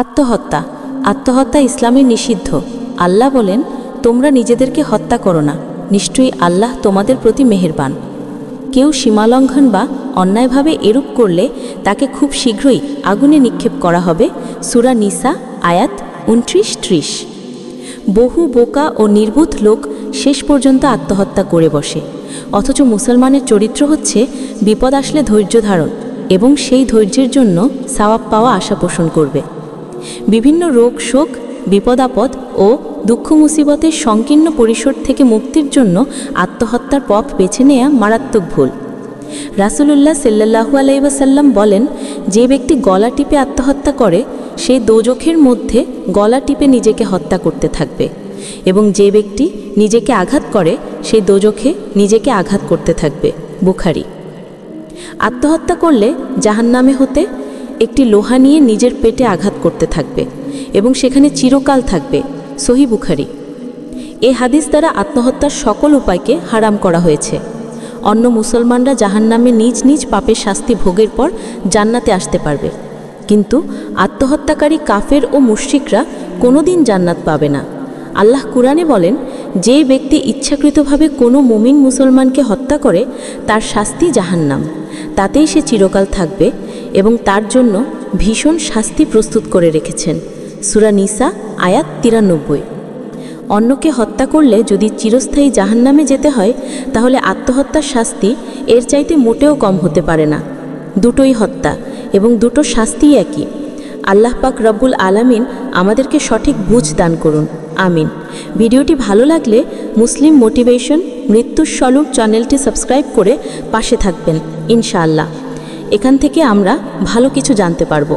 আত্মহত্যা আত্মহত্যা ইসলামের নিষিদ্ধ। আল্লাহ বলেন, তোমরা নিজেদেরকে হত্যা করো না, নিশ্চয়ই আল্লাহ তোমাদের প্রতি মেহেরবান। কেউ সীমালঙ্ঘন বা অন্যায়ভাবে এরূপ করলে তাকে খুব শীঘ্রই আগুনে নিক্ষেপ করা হবে। সূরা নিসা আয়াত 29-30। বহু বোকা ও নির্বুধ লোক শেষ পর্যন্ত আত্মহত্যা করে বসে, অথচ মুসলমানের চরিত্র হচ্ছে বিপদ আসলে ধৈর্য ধারণ এবং সেই ধৈর্যের জন্য সওয়াব পাওয়া আশা পোষণ করবে। বিভিন্ন রোগ শোক, বিপদ আপদ ও দুঃখ মুসিবতের সংকীর্ণ পরিসর থেকে মুক্তির জন্য আত্মহত্যার পথ বেছে নেওয়া মারাত্মক ভুল। রাসূলুল্লাহ সাল্লাল্লাহু আলাইহি ওয়াসাল্লাম বলেন, যে ব্যক্তি গলা টিপে আত্মহত্যা করে সে দোজখের মধ্যে গলা টিপে নিজেকে হত্যা করতে থাকবে, এবং যে ব্যক্তি নিজেকে আঘাত করে সেই দোজখে নিজেকে আঘাত করতে থাকবে। বুখারী। আত্মহত্যা করলে জাহান্নামে হতে একটি লোহা নিয়ে নিজের পেটে আঘাত করতে থাকবে এবং সেখানে চিরকাল থাকবে। সহিহ বুখারী। এই হাদিস দ্বারা আত্মহত্যার সকল উপায়কে হারাম করা হয়েছে। অন্য মুসলমানরা জাহান্নামে নিজ নিজ পাপের শাস্তি ভোগের পর জান্নাতে আসতে পারবে, কিন্তু আত্মহত্যাকারী কাফের ও মুশরিকরা কোনোদিন জান্নাত পাবে না। আল্লাহ কুরআনে বলেন, যে ব্যক্তি ইচ্ছাকৃতভাবে কোনো মুমিন মুসলমানকে হত্যা করে তার শাস্তি জাহান্নাম, তাতেই সে চিরকাল থাকবে এবং তার জন্য ভীষণ শাস্তি প্রস্তুত করে রেখেছেন। সূরা নিসা আয়াত 93। অন্যকে হত্যা করলে যদি চিরস্থায়ী জাহান্নামে যেতে হয়, তাহলে আত্মহত্যার শাস্তি এর চাইতে মোটেও কম হতে পারে না। দুটোই হত্যা এবং দুটো শাস্তি একই। আল্লাহ পাক রব্বুল আলামিন আমাদেরকে সঠিক বুঝ দান করুন, আমিন। ভিডিওটি ভালো লাগলে মুসলিম মোটিভেশন মৃত্যুর স্বরূপ চ্যানেলটি সাবস্ক্রাইব করে পাশে থাকবেন ইনশাআল্লাহ। এখান থেকে আমরা ভালো কিছু জানতে পারবো।